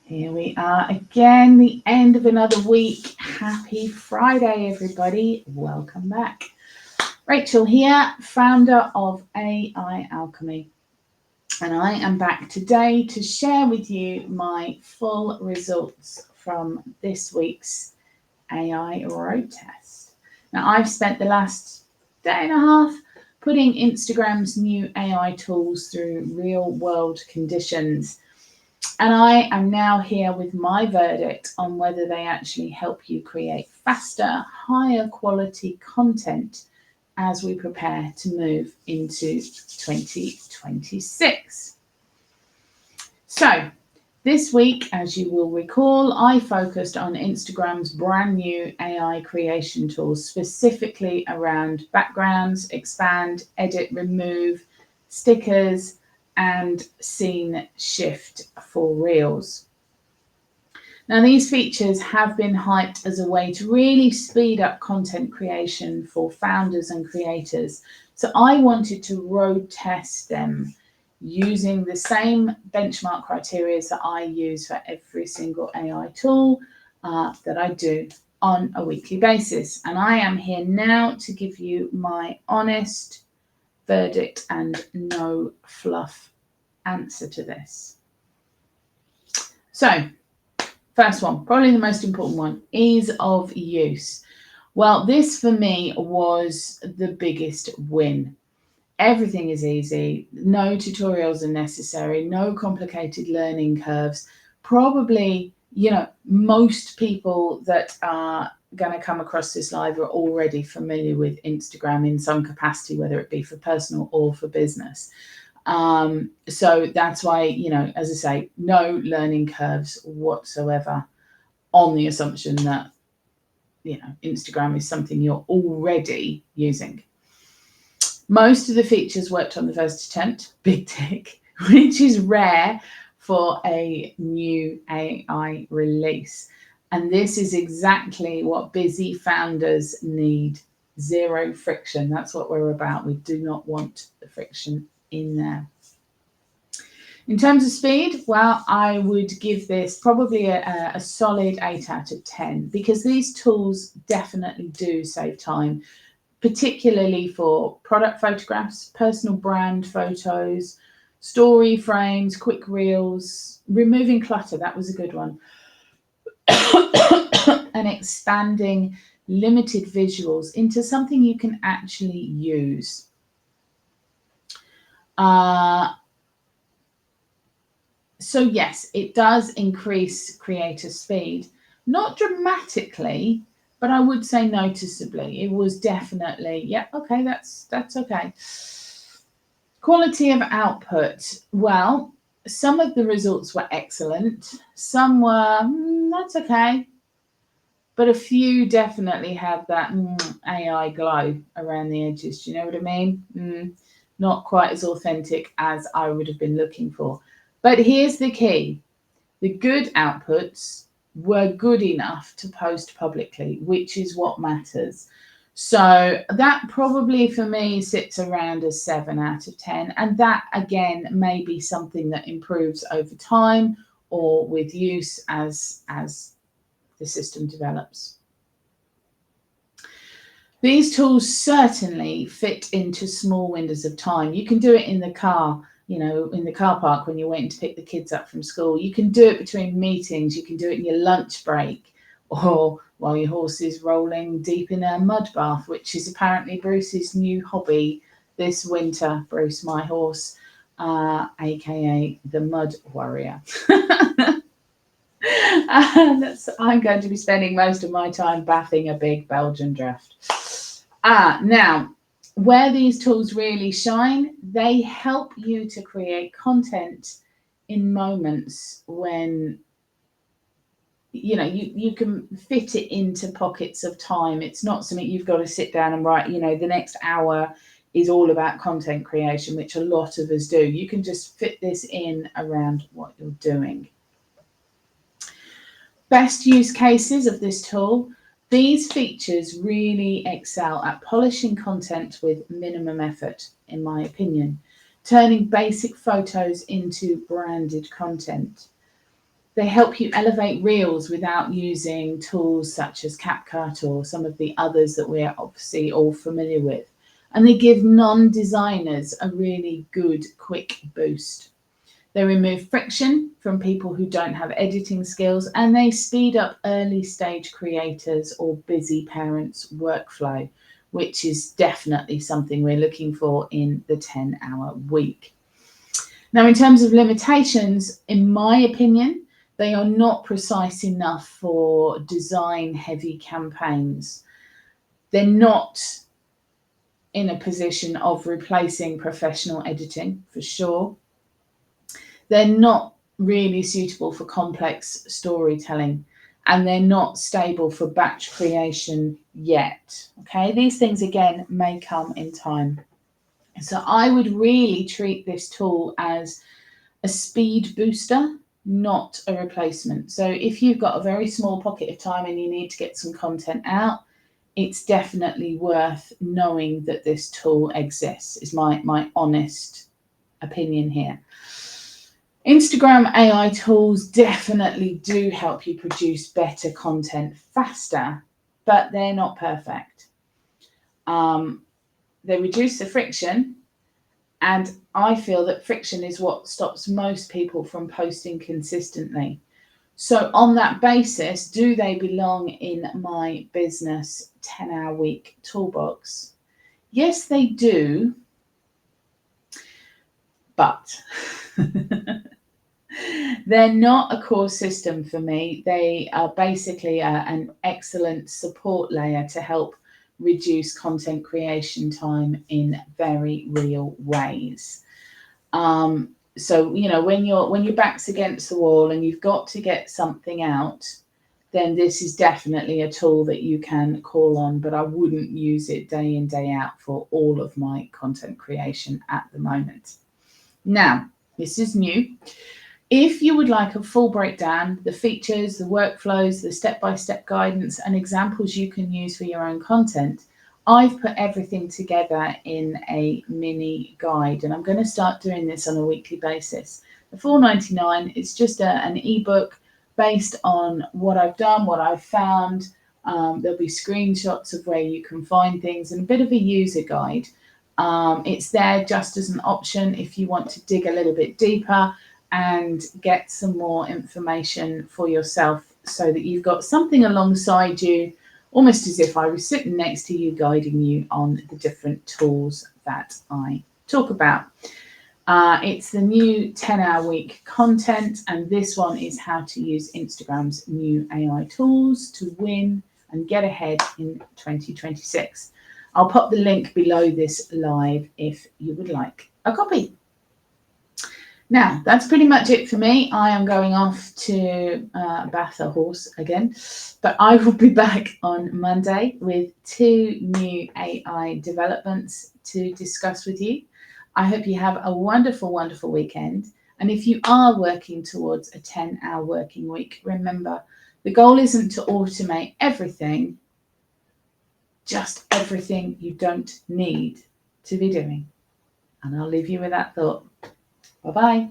Here we are again, the end of another week. Happy Friday, everybody. Welcome back. Rachel here, founder of AI Alchemy. And I am back today to share with you my full results from this week's AI road test. Now, I've spent the last day and a half putting Instagram's new AI tools through real world conditions. And I am now here with my verdict on whether they actually help you create faster, higher quality content as we prepare to move into 2026. So, this week, as you will recall, I focused on Instagram's brand new AI creation tools, specifically around backgrounds, expand, edit, remove, stickers, and scene shift for Reels. Now, these features have been hyped as a way to really speed up content creation for founders and creators. So I wanted to road test them using the same benchmark criteria that I use for every single AI tool that I do on a weekly basis. And I am here now to give you my honest verdict and no fluff answer to this. So, first one, probably the most important one, ease of use. Well, this for me was the biggest win. Everything is easy, no tutorials are necessary, no complicated learning curves. Probably, most people that are going to come across this live are already familiar with Instagram in some capacity, whether it be for personal or for business. So that's why, as I say, no learning curves whatsoever on the assumption that, Instagram is something you're already using. Most of the features worked on the first attempt, big tick, which is rare for a new AI release. And this is exactly what busy founders need. Zero friction. That's what we're about. We do not want the friction in there. In terms of speed, well, I would give this probably a solid 8 out of 10 because these tools definitely do save time, particularly for product photographs, personal brand photos, story frames, quick reels, removing clutter, that was a good one, and expanding limited visuals into something you can actually use. So yes, it does increase creator speed, not dramatically, but I would say noticeably. It was definitely, okay, that's okay. Quality of output. Well, some of the results were excellent. Some were, that's okay. But a few definitely had that AI glow around the edges. Do you know what I mean? Not quite as authentic as I would have been looking for. But here's the key. The good outputs were good enough to post publicly, which is what matters. So that probably for me sits around a 7 out of 10. And that again may be something that improves over time or with use as the system develops. These tools certainly fit into small windows of time. You can do it in the car, in the car park when you're waiting to pick the kids up from school. You can do it between meetings. You can do it in your lunch break or while your horse is rolling deep in a mud bath, which is apparently Bruce's new hobby this winter. Bruce, my horse, aka the Mud Warrior. I'm going to be spending most of my time bathing a big Belgian draft. Now, where these tools really shine, they help you to create content in moments when you can fit it into pockets of time. It's not something you've got to sit down and write. The next hour is all about content creation, which a lot of us do. You can just fit this in around what you're doing. Best use cases of this tool. These features really excel at polishing content with minimum effort, in my opinion, turning basic photos into branded content. They help you elevate reels without using tools such as CapCut or some of the others that we're obviously all familiar with. And they give non-designers a really good quick boost. They remove friction from people who don't have editing skills, and they speed up early stage creators or busy parents' workflow, which is definitely something we're looking for in the 10-hour week. Now, in terms of limitations, in my opinion, they are not precise enough for design heavy campaigns. They're not in a position of replacing professional editing for sure. They're not really suitable for complex storytelling, and they're not stable for batch creation yet. Okay, these things again may come in time. So I would really treat this tool as a speed booster, not a replacement. So if you've got a very small pocket of time and you need to get some content out, it's definitely worth knowing that this tool exists, is my honest opinion here. Instagram AI tools definitely do help you produce better content faster, but they're not perfect. They reduce the friction, and I feel that friction is what stops most people from posting consistently. So, on that basis, do they belong in my business 10-hour week toolbox? Yes, they do, but they're not a core system for me. They are basically an excellent support layer to help reduce content creation time in very real ways. So when your back's against the wall and you've got to get something out, then this is definitely a tool that you can call on, but I wouldn't use it day in, day out for all of my content creation at the moment. Now, this is new. If you would like a full breakdown, the features, the workflows, the step-by-step guidance, and examples you can use for your own content, I've put everything together in a mini guide, and I'm going to start doing this on a weekly basis. The $4.99 is just an ebook based on what I've done, what I've found. There'll be screenshots of where you can find things and a bit of a user guide. It's there just as an option if you want to dig a little bit deeper and get some more information for yourself, so that you've got something alongside you, almost as if I was sitting next to you, guiding you on the different tools that I talk about. It's the new 10-hour week content, and this one is how to use Instagram's new AI tools to win and get ahead in 2026. I'll pop the link below this live if you would like a copy. Now, that's pretty much it for me. I am going off to bath a horse again, but I will be back on Monday with 2 new AI developments to discuss with you. I hope you have a wonderful, wonderful weekend. And if you are working towards a 10-hour working week, remember, the goal isn't to automate everything, just everything you don't need to be doing. And I'll leave you with that thought. Bye-bye.